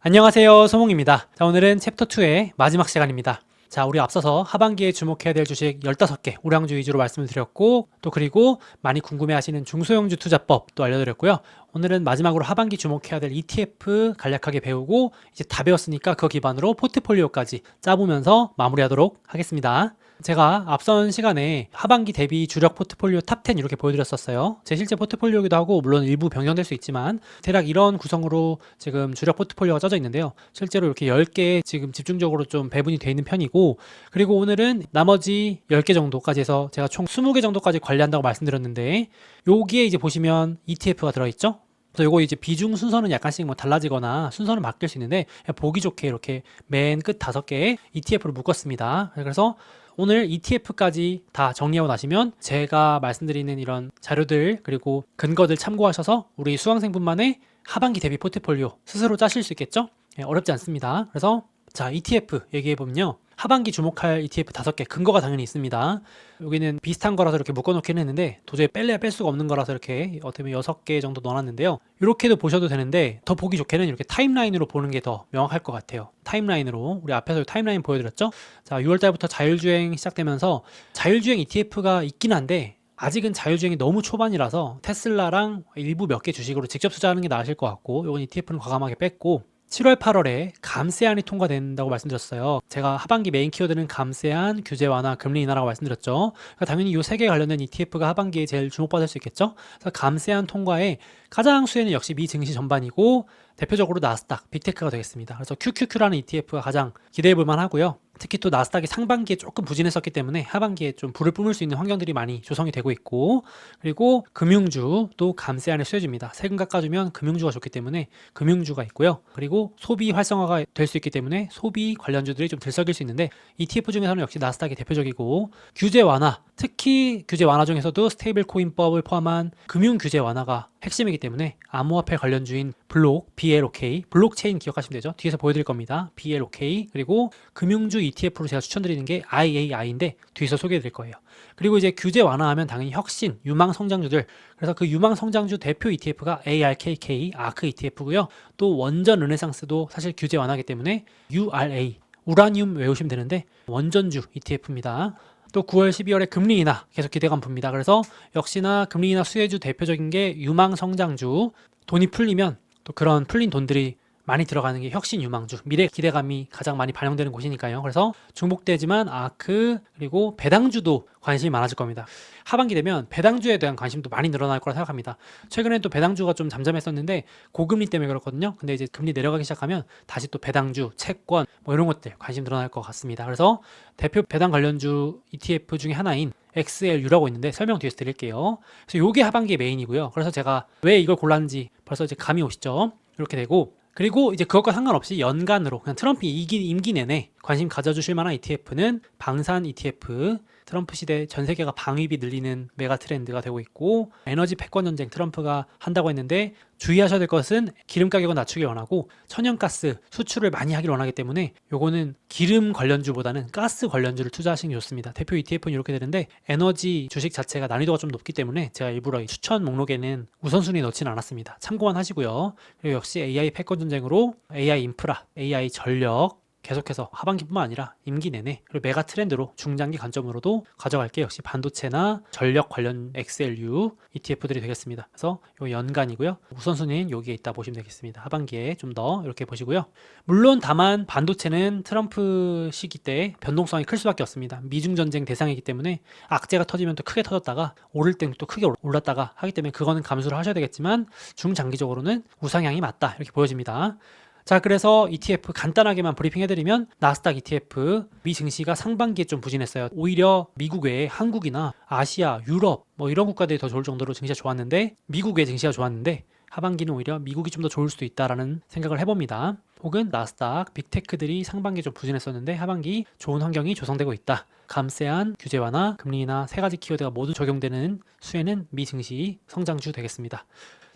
안녕하세요, 소몽입니다. 자, 오늘은 챕터 2의 마지막 시간입니다. 자, 우리 앞서서 하반기에 주목해야 될 주식 15개 우량주 위주로 말씀을 드렸고, 또 그리고 많이 궁금해하시는 중소형주 투자법도 알려드렸고요. 오늘은 마지막으로 하반기 주목해야 될 ETF 간략하게 배우고 이제 다 배웠으니까 그 기반으로 포트폴리오까지 짜보면서 마무리하도록 하겠습니다. 제가 앞선 시간에 하반기 대비 주력 포트폴리오 탑 10 이렇게 보여드렸었어요. 제 실제 포트폴리오이기도 하고 물론 일부 변경될 수 있지만 대략 이런 구성으로 지금 주력 포트폴리오가 짜져 있는데요. 실제로 이렇게 10개 지금 집중적으로 좀 배분이 되어 있는 편이고, 그리고 오늘은 나머지 10개 정도까지 해서 제가 총 20개 정도까지 관리한다고 말씀드렸는데, 여기에 이제 보시면 ETF가 들어있죠? 그래서 요거 이제 비중 순서는 약간씩 뭐 달라지거나 순서는 바뀔 수 있는데, 보기 좋게 이렇게 맨 끝 5개의 ETF로 묶었습니다. 그래서 오늘 ETF까지 다 정리하고 나시면 제가 말씀드리는 이런 자료들 그리고 근거들 참고하셔서 우리 수강생분만의 하반기 대비 포트폴리오 스스로 짜실 수 있겠죠? 어렵지 않습니다. 그래서 자, ETF 얘기해보면요, 하반기 주목할 ETF 5개 근거가 당연히 있습니다. 여기는 비슷한 거라서 이렇게 묶어놓긴 했는데 도저히 뺄래야 뺄 수가 없는 거라서 이렇게 어떻게 보면 6개 정도 넣어놨는데요. 이렇게도 보셔도 되는데 더 보기 좋게는 이렇게 타임라인으로 보는 게 더 명확할 것 같아요. 타임라인으로, 우리 앞에서 타임라인 보여드렸죠? 자, 6월달부터 자율주행 시작되면서 자율주행 ETF가 있긴 한데 아직은 자율주행이 너무 초반이라서 테슬라랑 일부 몇 개 주식으로 직접 투자하는 게 나으실 것 같고, 이건 ETF는 과감하게 뺐고, 7월 8월에 감세안이 통과된다고 말씀드렸어요. 제가 하반기 메인 키워드는 감세안, 규제 완화, 금리 인하라고 말씀드렸죠. 그러니까 당연히 이 3개 관련된 ETF가 하반기에 제일 주목받을 수 있겠죠. 그래서 감세안 통과에 가장 수혜는 역시 미 증시 전반이고 대표적으로 나스닥, 빅테크가 되겠습니다. 그래서 QQQ라는 ETF가 가장 기대해 볼 만하고요. 특히 또 나스닥이 상반기에 조금 부진했었기 때문에 하반기에 좀 불을 뿜을 수 있는 환경들이 많이 조성이 되고 있고, 그리고 금융주도 감세안의 수혜주입니다. 세금 깎아주면 금융주가 좋기 때문에 금융주가 있고요. 그리고 소비 활성화가 될 수 있기 때문에 소비 관련주들이 좀 들썩일 수 있는데 ETF 중에서는 역시 나스닥이 대표적이고, 규제 완화, 특히 규제 완화 중에서도 스테이블 코인법을 포함한 금융 규제 완화가 핵심이기 때문에 암호화폐 관련주인 블록, BLOK, 블록체인 기억하시면 되죠. 뒤에서 보여드릴 겁니다. BLOK, 그리고 금융주 ETF로 제가 추천드리는 게 IAI인데 뒤에서 소개해드릴 거예요. 그리고 이제 규제 완화하면 당연히 혁신, 유망 성장주들, 그래서 그 유망 성장주 대표 ETF가 ARKK, 아크 ETF고요. 또 원전 르네상스도 사실 규제 완화이기 때문에 URA, 우라늄 외우시면 되는데 원전주 ETF입니다. 또 9월, 12월에 금리 인하 계속 기대감 봅니다. 그래서 역시나 금리 인하 수혜주 대표적인 게 유망 성장주, 돈이 풀리면 또 그런 풀린 돈들이 많이 들어가는 게 혁신 유망주, 미래 기대감이 가장 많이 반영되는 곳이니까요. 그래서 중복되지만 아크 그리고 배당주도 관심이 많아질 겁니다. 하반기 되면 배당주에 대한 관심도 많이 늘어날 거라 생각합니다. 최근엔 또 배당주가 좀 잠잠했었는데 고금리 때문에 그렇거든요. 근데 이제 금리 내려가기 시작하면 다시 또 배당주, 채권 뭐 이런 것들 관심 늘어날 것 같습니다. 그래서 대표 배당 관련주 ETF 중에 하나인 XLU라고 있는데 설명 뒤에서 드릴게요. 그래서 이게 하반기의 메인이고요. 그래서 제가 왜 이걸 골랐는지 벌써 이제 감이 오시죠? 이렇게 되고, 그리고 이제 그것과 상관없이 연간으로 그냥 트럼프 임기 내내 관심 가져주실 만한 ETF는 방산 ETF, 트럼프 시대 전 세계가 방위비 늘리는 메가 트렌드가 되고 있고, 에너지 패권 전쟁 트럼프가 한다고 했는데 주의하셔야 될 것은 기름 가격을 낮추길 원하고 천연가스 수출을 많이 하길 원하기 때문에 요거는 기름 관련주보다는 가스 관련주를 투자하시는 게 좋습니다. 대표 ETF는 이렇게 되는데 에너지 주식 자체가 난이도가 좀 높기 때문에 제가 일부러 이 추천 목록에는 우선순위에 넣지는 않았습니다. 참고만 하시고요. 그리고 역시 AI 패권 전쟁으로 AI 인프라, AI 전력 계속해서 하반기뿐만 아니라 임기 내내 그리고 메가 트렌드로 중장기 관점으로도 가져갈 게 역시 반도체나 전력 관련 XLU ETF들이 되겠습니다. 그래서 요 연간이고요. 우선순위는 여기에 있다 보시면 되겠습니다. 하반기에 좀 더 이렇게 보시고요. 물론 다만 반도체는 트럼프 시기 때 변동성이 클 수밖에 없습니다. 미중 전쟁 대상이기 때문에 악재가 터지면 또 크게 터졌다가 오를 때는 또 크게 올랐다가 하기 때문에 그거는 감수를 하셔야 되겠지만 중장기적으로는 우상향이 맞다 이렇게 보여집니다. 자, 그래서 ETF 간단하게만 브리핑해드리면 나스닥 ETF 미 증시가 상반기에 좀 부진했어요. 오히려 미국 외에 한국이나 아시아, 유럽 뭐 이런 국가들이 더 좋을 정도로 증시가 좋았는데, 미국의 증시가 좋았는데 하반기는 오히려 미국이 좀 더 좋을 수도 있다라는 생각을 해봅니다. 혹은 나스닥, 빅테크들이 상반기에 좀 부진했었는데 하반기 좋은 환경이 조성되고 있다. 감세안, 규제 완화, 금리 인하 3가지 키워드가 모두 적용되는 수혜는 미 증시 성장주 되겠습니다.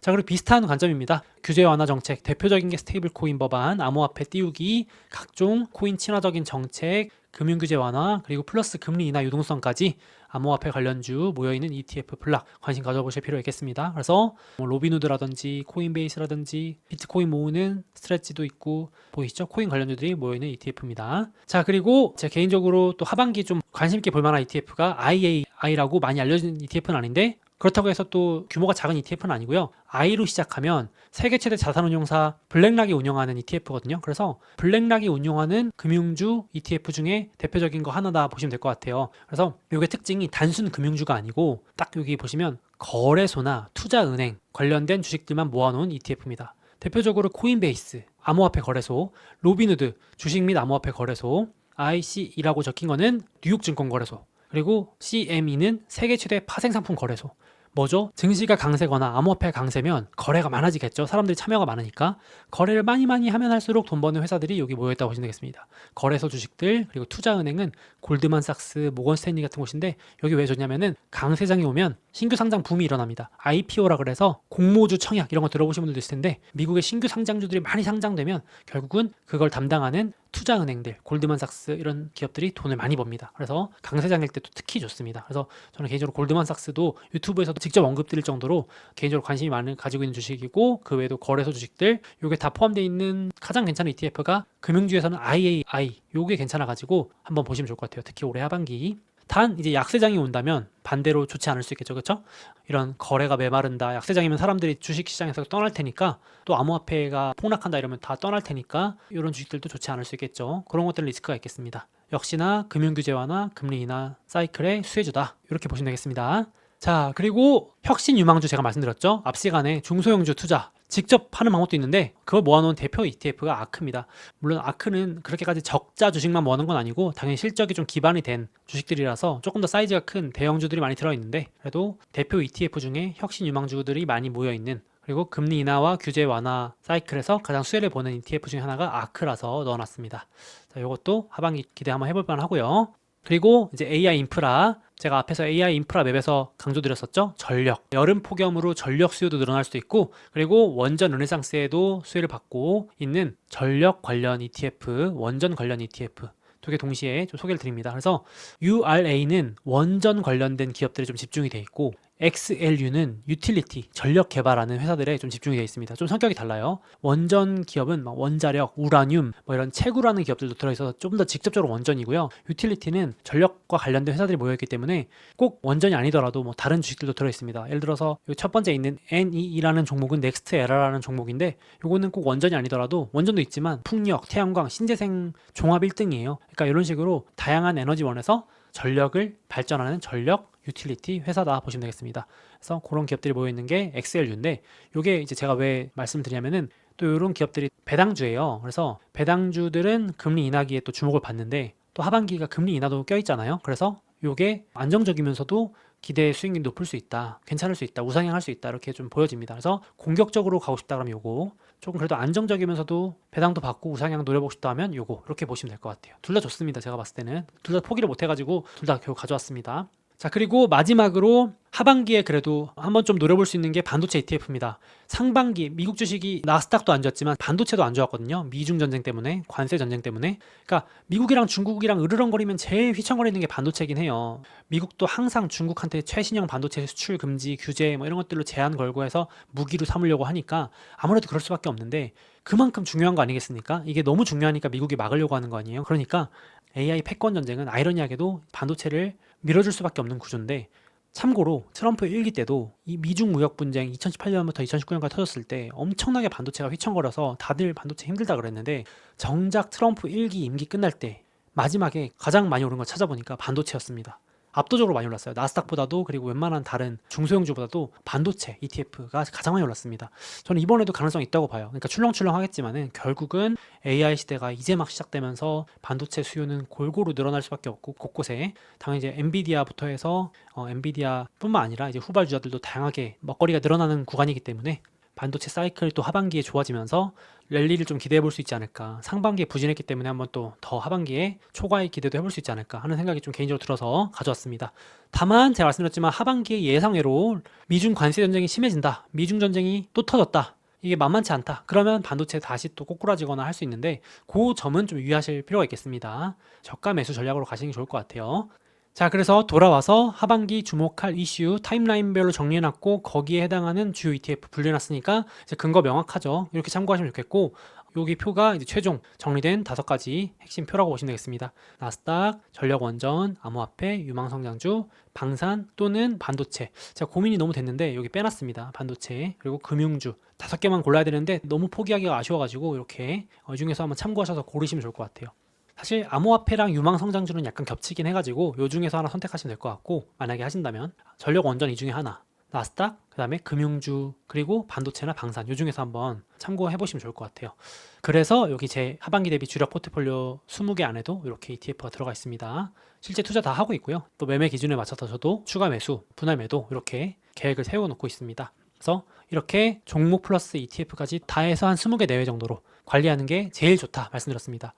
자, 그리고 비슷한 관점입니다. 규제 완화 정책, 대표적인 게 스테이블 코인 법안, 암호화폐 띄우기, 각종 코인 친화적인 정책, 금융규제 완화, 그리고 플러스 금리 인하 유동성까지 암호화폐 관련주 모여있는 ETF 블락 관심 가져보실 필요 있겠습니다. 그래서 뭐 로빈후드라든지 코인베이스라든지 비트코인 모으는 스트레치도 있고 보이시죠? 코인 관련주들이 모여있는 ETF입니다. 자, 그리고 제 개인적으로 또 하반기 좀 관심 있게 볼만한 ETF가 IAI라고 많이 알려진 ETF는 아닌데 그렇다고 해서 또 규모가 작은 ETF는 아니고요. I로 시작하면 세계 최대 자산운용사 블랙락이 운영하는 ETF거든요. 그래서 블랙락이 운영하는 금융주 ETF 중에 대표적인 거 하나다 보시면 될 것 같아요. 그래서 이게 특징이 단순 금융주가 아니고 딱 여기 보시면 거래소나 투자은행 관련된 주식들만 모아놓은 ETF입니다. 대표적으로 코인베이스, 암호화폐 거래소, 로빈후드, 주식 및 암호화폐 거래소, ICE라고 적힌 거는 뉴욕증권거래소, 그리고 CME는 세계 최대 파생상품 거래소. 뭐죠? 증시가 강세거나 암호화폐가 강세면 거래가 많아지겠죠. 사람들이 참여가 많으니까. 거래를 많이 하면 할수록 돈 버는 회사들이 여기 모여있다고 보시면 되겠습니다. 거래소 주식들, 그리고 투자은행은 골드만삭스, 모건스탠리 같은 곳인데 여기 왜 좋냐면은 강세장이 오면 신규 상장 붐이 일어납니다. IPO라 그래서 공모주 청약 이런 거 들어보신 분들도 있을 텐데 미국의 신규 상장주들이 많이 상장되면 결국은 그걸 담당하는 투자은행들, 골드만삭스 이런 기업들이 돈을 많이 법니다. 그래서 강세장일 때도 특히 좋습니다. 그래서 저는 개인적으로 골드만삭스도 유튜브에서도 직접 언급드릴 정도로 개인적으로 관심이 많은 가지고 있는 주식이고 그 외에도 거래소 주식들 요게 다 포함되어 있는 가장 괜찮은 ETF가 금융주에서는 IAI 요게 괜찮아가지고 한번 보시면 좋을 것 같아요. 특히 올해 하반기. 단 이제 약세장이 온다면 반대로 좋지 않을 수 있겠죠. 그렇죠? 이런 거래가 메마른다. 약세장이면 사람들이 주식시장에서 떠날 테니까 또 암호화폐가 폭락한다 이러면 다 떠날 테니까 이런 주식들도 좋지 않을 수 있겠죠. 그런 것들은 리스크가 있겠습니다. 역시나 금융규제 완화, 금리 인하 사이클의 수혜주다. 이렇게 보시면 되겠습니다. 자, 그리고 혁신 유망주 제가 말씀드렸죠. 앞 시간에 중소형주 투자 직접 하는 방법도 있는데 그걸 모아놓은 대표 ETF가 아크입니다. 물론 아크는 그렇게까지 적자 주식만 모아놓은 건 아니고 당연히 실적이 좀 기반이 된 주식들이라서 조금 더 사이즈가 큰 대형주들이 많이 들어있는데 그래도 대표 ETF 중에 혁신 유망주들이 많이 모여있는 그리고 금리 인하와 규제 완화 사이클에서 가장 수혜를 보는 ETF 중에 하나가 아크라서 넣어놨습니다. 자, 이것도 하반기 기대 한번 해볼 만하고요. 그리고 이제 AI 인프라, 제가 앞에서 AI 인프라 맵에서 강조드렸었죠. 전력, 여름 폭염으로 전력 수요도 늘어날 수도 있고 그리고 원전 르네상스에도 수혜를 받고 있는 전력 관련 ETF, 원전 관련 ETF 두 개 동시에 좀 소개를 드립니다. 그래서 URA는 원전 관련된 기업들에 좀 집중이 돼 있고 XLU는 유틸리티, 전력 개발하는 회사들에 좀 집중이 되어 있습니다. 좀 성격이 달라요. 원전 기업은 막 원자력, 우라늄, 뭐 이런 채굴하는 기업들도 들어있어서 좀 더 직접적으로 원전이고요. 유틸리티는 전력과 관련된 회사들이 모여있기 때문에 꼭 원전이 아니더라도 뭐 다른 주식들도 들어있습니다. 예를 들어서 첫 번째 있는 NEE라는 종목은 넥스트에라라는 종목인데 요거는 꼭 원전이 아니더라도 원전도 있지만 풍력, 태양광, 신재생 종합 1등이에요. 그러니까 이런 식으로 다양한 에너지원에서 전력을 발전하는 전력 유틸리티 회사다 보시면 되겠습니다. 그래서 그런 기업들이 모여 있는 게 XLU인데 이게 이제 제가 왜 말씀드리냐면은 또 이런 기업들이 배당주예요. 그래서 배당주들은 금리 인하기에 또 주목을 받는데 또 하반기가 금리 인하도 껴있잖아요. 그래서 이게 안정적이면서도 기대 수익률이 높을 수 있다, 괜찮을 수 있다, 우상향할 수 있다 이렇게 좀 보여집니다. 그래서 공격적으로 가고 싶다 그러면 요거, 조금 그래도 안정적이면서도 배당도 받고 우상향 노려보고 싶다 하면 요거 이렇게 보시면 될 것 같아요. 둘 다 좋습니다. 제가 봤을 때는 둘 다 포기를 못 해가지고 둘 다 겨우 가져왔습니다. 자, 그리고 마지막으로 하반기에 그래도 한번 좀 노려볼 수 있는 게 반도체 ETF입니다. 상반기 미국 주식이 나스닥도 안 좋았지만 반도체도 안 좋았거든요. 미중 전쟁 때문에, 관세 전쟁 때문에. 그러니까 미국이랑 중국이랑 으르렁거리면 제일 휘청거리는 게 반도체긴 해요. 미국도 항상 중국한테 최신형 반도체 수출 금지, 규제 뭐 이런 것들로 제한 걸고 해서 무기로 삼으려고 하니까 아무래도 그럴 수밖에 없는데 그만큼 중요한 거 아니겠습니까? 이게 너무 중요하니까 미국이 막으려고 하는 거 아니에요? 그러니까 AI 패권 전쟁은 아이러니하게도 반도체를 밀어줄 수밖에 없는 구조인데 참고로 트럼프 1기 때도 이 미중 무역 분쟁 2018년부터 2019년까지 터졌을 때 엄청나게 반도체가 휘청거려서 다들 반도체 힘들다 그랬는데 정작 트럼프 1기 임기 끝날 때 마지막에 가장 많이 오른 걸 찾아보니까 반도체였습니다. 압도적으로 많이 올랐어요. 나스닥보다도 그리고 웬만한 다른 중소형주보다도 반도체 ETF가 가장 많이 올랐습니다. 저는 이번에도 가능성이 있다고 봐요. 그러니까 출렁출렁 하겠지만은 결국은 AI 시대가 이제 막 시작되면서 반도체 수요는 골고루 늘어날 수밖에 없고 곳곳에 당연히 이제 엔비디아부터 해서 엔비디아뿐만 아니라 이제 후발주자들도 다양하게 먹거리가 늘어나는 구간이기 때문에 반도체 사이클이 또 하반기에 좋아지면서 랠리를 좀 기대해 볼 수 있지 않을까. 상반기에 부진했기 때문에 한번 또 더 하반기에 초과의 기대도 해볼 수 있지 않을까 하는 생각이 좀 개인적으로 들어서 가져왔습니다. 다만 제가 말씀드렸지만 하반기에 예상외로 미중 관세 전쟁이 심해진다. 미중 전쟁이 또 터졌다. 이게 만만치 않다. 그러면 반도체 다시 또 꼬꾸라지거나 할 수 있는데 그 점은 좀 유의하실 필요가 있겠습니다. 저가 매수 전략으로 가시는 게 좋을 것 같아요. 자, 그래서 돌아와서 하반기 주목할 이슈 타임라인별로 정리해놨고 거기에 해당하는 주요 ETF 분류해놨으니까 이제 근거 명확하죠. 이렇게 참고하시면 좋겠고 여기 표가 이제 최종 정리된 5가지 핵심 표라고 보시면 되겠습니다. 나스닥, 전력원전, 암호화폐, 유망성장주, 방산 또는 반도체. 제가 고민이 너무 됐는데 여기 빼놨습니다. 반도체 그리고 금융주 5개만 골라야 되는데 너무 포기하기가 아쉬워가지고 이렇게 이 중에서 한번 참고하셔서 고르시면 좋을 것 같아요. 사실 암호화폐랑 유망성장주는 약간 겹치긴 해가지고 이 중에서 하나 선택하시면 될 것 같고 만약에 하신다면 전력원전 이 중에 하나, 나스닥, 그 다음에 금융주, 그리고 반도체나 방산 이 중에서 한번 참고해 보시면 좋을 것 같아요. 그래서 여기 제 하반기 대비 주력 포트폴리오 20개 안에도 이렇게 ETF가 들어가 있습니다. 실제 투자 다 하고 있고요. 또 매매 기준에 맞춰서 저도 추가 매수, 분할 매도 이렇게 계획을 세워놓고 있습니다. 그래서 이렇게 종목 플러스 ETF까지 다 해서 한 20개 내외 정도로 관리하는 게 제일 좋다 말씀드렸습니다.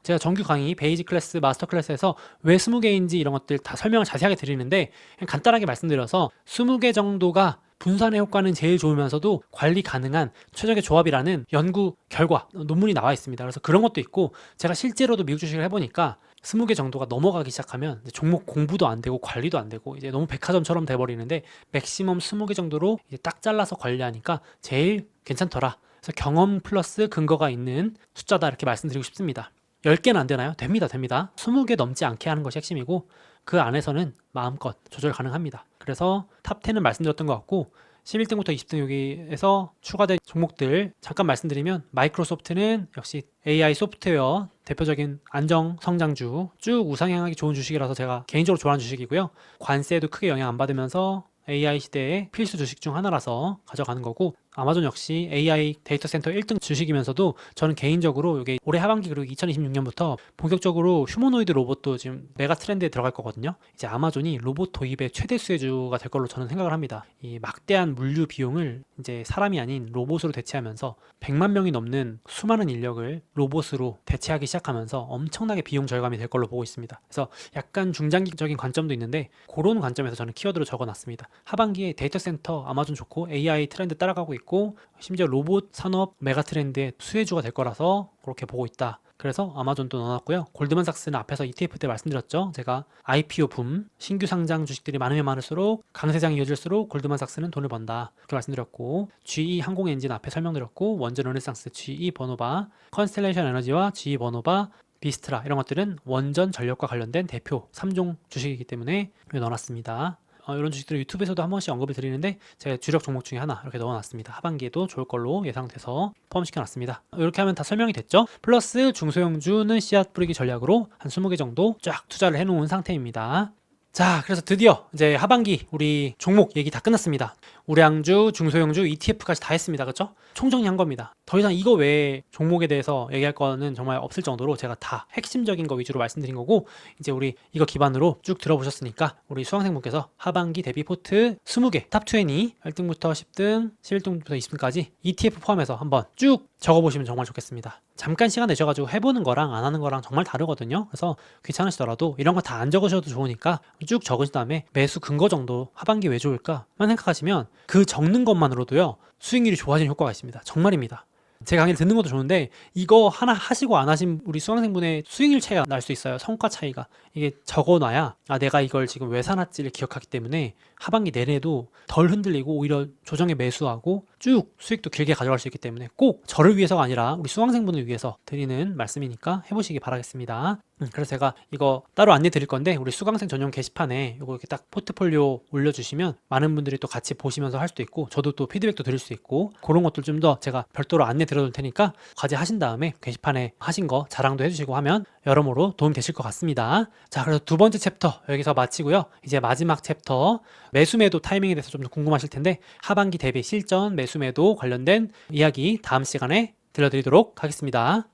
제가 정규 강의, 베이직 클래스, 마스터 클래스에서 왜 20개인지 이런 것들 다 설명을 자세하게 드리는데 그냥 간단하게 말씀드려서 20개 정도가 분산의 효과는 제일 좋으면서도 관리 가능한 최적의 조합이라는 연구 결과, 논문이 나와 있습니다. 그래서 그런 것도 있고 제가 실제로도 미국 주식을 해보니까 20개 정도가 넘어가기 시작하면 종목 공부도 안 되고 관리도 안 되고 이제 너무 백화점처럼 돼버리는데 맥시멈 20개 정도로 이제 딱 잘라서 관리하니까 제일 괜찮더라. 그래서 경험 플러스 근거가 있는 숫자다 이렇게 말씀드리고 싶습니다. 10개는 안 되나요? 됩니다. 20개 넘지 않게 하는 것이 핵심이고 그 안에서는 마음껏 조절 가능합니다. 그래서 탑 10은 말씀드렸던 것 같고 11등부터 20등 여기에서 추가된 종목들 잠깐 말씀드리면 마이크로소프트는 역시 AI 소프트웨어 대표적인 안정 성장주 쭉 우상향하기 좋은 주식이라서 제가 개인적으로 좋아하는 주식이고요. 관세도 크게 영향 안 받으면서 AI 시대의 필수 주식 중 하나라서 가져가는 거고 아마존 역시 AI 데이터 센터 1등 주식이면서도 저는 개인적으로 이게 올해 하반기 그리고 2026년부터 본격적으로 휴머노이드 로봇도 지금 메가 트렌드에 들어갈 거거든요. 이제 아마존이 로봇 도입의 최대 수혜주가 될 걸로 저는 생각을 합니다. 이 막대한 물류 비용을 이제 사람이 아닌 로봇으로 대체하면서 100만 명이 넘는 수많은 인력을 로봇으로 대체하기 시작하면서 엄청나게 비용 절감이 될 걸로 보고 있습니다. 그래서 약간 중장기적인 관점도 있는데 그런 관점에서 저는 키워드로 적어놨습니다. 하반기에 데이터 센터 아마존 좋고 AI 트렌드 따라가고 있고 심지어 로봇 산업 메가 트렌드의 수혜주가 될 거라서 그렇게 보고 있다. 그래서 아마존도 넣어놨고요. 골드만삭스는 앞에서 ETF 때 말씀드렸죠. 제가 IPO 붐, 신규 상장 주식들이 많으면 많을수록 강세장이 이어질수록 골드만삭스는 돈을 번다. 그렇게 말씀드렸고 GE 항공엔진 앞에 설명드렸고 원전 르네상스, GE 버노바, 컨스텔레이션 에너지와 GE 버노바, 비스트라 이런 것들은 원전 전력과 관련된 대표 3종 주식이기 때문에 넣어놨습니다. 이런 주식들을 유튜브에서도 한 번씩 언급을 드리는데 제가 주력 종목 중에 하나 이렇게 넣어놨습니다. 하반기에도 좋을 걸로 예상돼서 포함시켜놨습니다. 이렇게 하면 다 설명이 됐죠. 플러스 중소형주는 씨앗 뿌리기 전략으로 한 20개 정도 쫙 투자를 해놓은 상태입니다. 자, 그래서 드디어 이제 하반기 우리 종목 얘기 다 끝났습니다. 우량주, 중소형주, ETF까지 다 했습니다. 그렇죠? 총정리한 겁니다. 더 이상 이거 외에 종목에 대해서 얘기할 거는 정말 없을 정도로 제가 다 핵심적인 거 위주로 말씀드린 거고 이제 우리 이거 기반으로 쭉 들어보셨으니까 우리 수강생분께서 하반기 대비 포트 20개 탑 20, 1등부터 10등, 11등부터 20등까지 ETF 포함해서 한번 쭉 적어보시면 정말 좋겠습니다. 잠깐 시간 내셔가지고 해보는 거랑 안 하는 거랑 정말 다르거든요. 그래서 귀찮으시더라도 이런 거 다 안 적으셔도 좋으니까 쭉 적으신 다음에 매수 근거 정도 하반기 왜 좋을까만 생각하시면 그 적는 것만으로도요 수익률이 좋아지는 효과가 있습니다. 정말입니다. 제 강의를 듣는 것도 좋은데 이거 하나 하시고 안 하신 우리 수강생분의 수익률 차이가 날 수 있어요. 성과 차이가. 이게 적어놔야 내가 이걸 지금 왜 사놨지를 기억하기 때문에 하반기 내내도 덜 흔들리고 오히려 조정에 매수하고 쭉 수익도 길게 가져갈 수 있기 때문에 꼭 저를 위해서가 아니라 우리 수강생분을 위해서 드리는 말씀이니까 해보시기 바라겠습니다. 그래서 제가 이거 따로 안내 드릴 건데 우리 수강생 전용 게시판에 이거 이렇게 딱 포트폴리오 올려주시면 많은 분들이 또 같이 보시면서 할 수도 있고 저도 또 피드백도 드릴 수 있고 그런 것들 좀 더 제가 별도로 안내 드려둘 테니까 과제 하신 다음에 게시판에 하신 거 자랑도 해주시고 하면 여러모로 도움이 되실 것 같습니다. 자, 그래서 두 번째 챕터 여기서 마치고요. 이제 마지막 챕터 매수매도 타이밍에 대해서 좀 더 궁금하실 텐데 하반기 대비 실전 매수매도 관련된 이야기 다음 시간에 들려드리도록 하겠습니다.